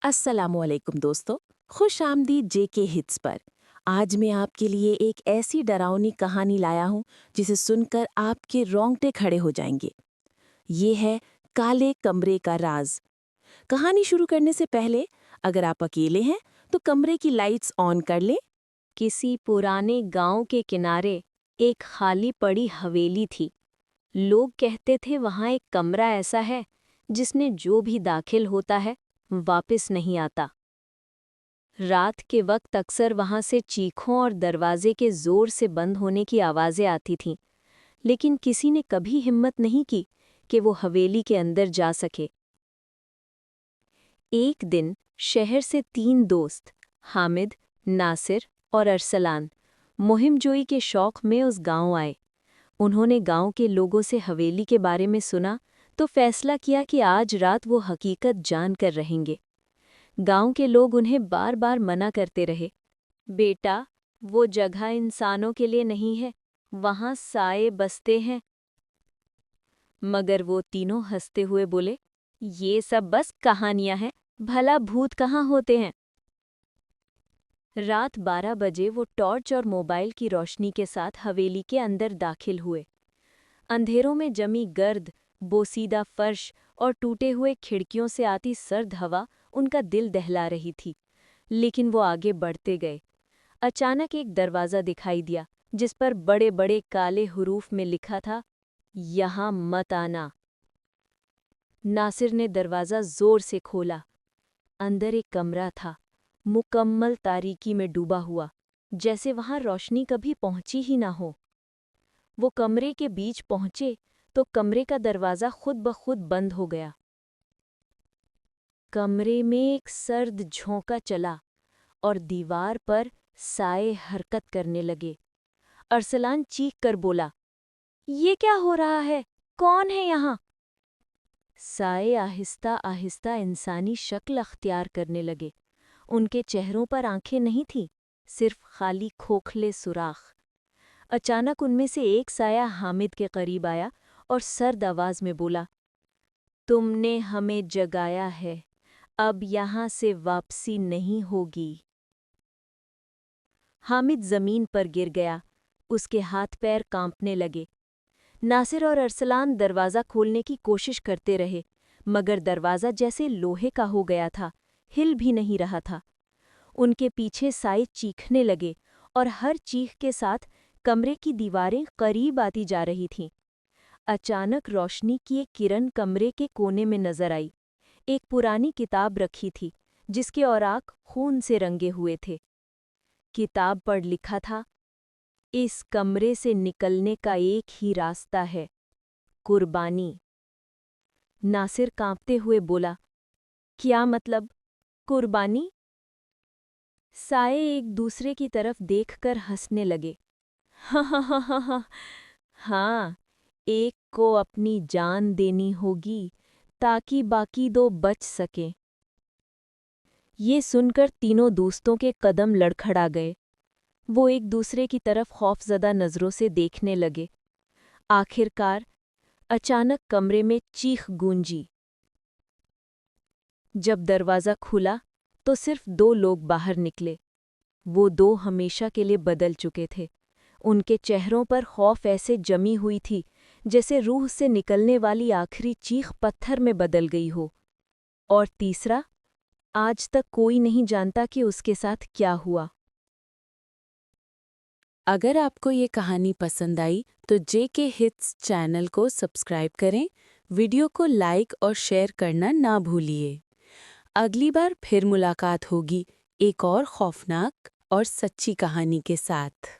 अस्सलामुअलैकुम दोस्तों, खुश आमदीद जेके हिट्स पर। आज मैं आपके लिए एक ऐसी डरावनी कहानी लाया हूँ जिसे सुनकर आपके रोंगटे खड़े हो जाएंगे। ये है काले कमरे का राज। कहानी शुरू करने से पहले अगर आप अकेले हैं तो कमरे की लाइट्स ऑन कर लें। किसी पुराने गांव के किनारे एक खाली पड़ी हवेली थी। लोग कहते थे वहां एक कमरा ऐसा है जिसमें जो भी दाखिल होता है वापस नहीं आता। रात के वक्त अक्सर वहां से चीखों और दरवाजे के जोर से बंद होने की आवाजें आती थीं, लेकिन किसी ने कभी हिम्मत नहीं की कि वो हवेली के अंदर जा सके। एक दिन शहर से 3 दोस्त हामिद, नासिर और अरसलान मुहिमजोई के शौक में उस गांव आए। उन्होंने गांव के लोगों से हवेली के बारे में सुना तो फैसला किया कि आज रात वो हकीकत जान कर रहेंगे। गांव के लोग उन्हें बार बार मना करते रहे, बेटा वो जगह इंसानों के लिए नहीं है, वहां साए बसते हैं। मगर वो तीनों हंसते हुए बोले, ये सब बस कहानियां हैं, भला भूत कहाँ होते हैं। रात 12 बजे वो टॉर्च और मोबाइल की रोशनी के साथ हवेली के अंदर दाखिल हुए। अंधेरों में जमी गर्द, बोसीदा फर्श और टूटे हुए खिड़कियों से आती सर्द हवा उनका दिल दहला रही थी, लेकिन वो आगे बढ़ते गए। अचानक एक दरवाज़ा दिखाई दिया जिस पर बड़े बड़े काले हुरूफ में लिखा था, यहाँ मत आना। नासिर ने दरवाज़ा जोर से खोला। अंदर एक कमरा था, मुकम्मल तारीकी में डूबा हुआ, जैसे वहां रोशनी कभी पहुंची ही ना हो। वो कमरे के बीच पहुंचे तो कमरे का दरवाज़ा खुद ब खुद बंद हो गया। कमरे में एक सर्द झोंका चला और दीवार पर साए हरकत करने लगे। अरसलान चीख कर बोला, ये क्या हो रहा है? कौन है यहाँ? साए आहिस्ता आहिस्ता इंसानी शक्ल अख्तियार करने लगे। उनके चेहरों पर आंखें नहीं थीं, सिर्फ खाली खोखले सुराख। अचानक उनमें से एक साया हामिद के करीब आया और सर्द आवाज में बोला, तुमने हमें जगाया है, अब यहाँ से वापसी नहीं होगी। हामिद जमीन पर गिर गया, उसके हाथ पैर कांपने लगे। नासिर और अरसलान दरवाज़ा खोलने की कोशिश करते रहे, मगर दरवाज़ा जैसे लोहे का हो गया था, हिल भी नहीं रहा था। उनके पीछे साए चीखने लगे और हर चीख के साथ कमरे की दीवारें करीब आती जा रही थीं। अचानक रोशनी की एक किरण कमरे के कोने में नजर आई। एक पुरानी किताब रखी थी जिसके औराक खून से रंगे हुए थे। किताब पर लिखा था, इस कमरे से निकलने का एक ही रास्ता है, कुर्बानी। नासिर कांपते हुए बोला, क्या मतलब, कुर्बानी? साए एक दूसरे की तरफ देखकर हंसने लगे। हाँ, एक को अपनी जान देनी होगी ताकि बाकी दो बच सकें। ये सुनकर तीनों दोस्तों के कदम लड़खड़ा गए। वो एक दूसरे की तरफ खौफजदा नजरों से देखने लगे। आखिरकार अचानक कमरे में चीख गूंजी। जब दरवाज़ा खुला तो सिर्फ 2 लोग बाहर निकले। वो 2 हमेशा के लिए बदल चुके थे। उनके चेहरों पर खौफ ऐसे जमी हुई थी जैसे रूह से निकलने वाली आखिरी चीख पत्थर में बदल गई हो। और तीसरा, आज तक कोई नहीं जानता कि उसके साथ क्या हुआ। अगर आपको ये कहानी पसंद आई तो जेके हिट्स चैनल को सब्सक्राइब करें, वीडियो को लाइक और शेयर करना ना भूलिए। अगली बार फिर मुलाकात होगी एक और खौफनाक और सच्ची कहानी के साथ।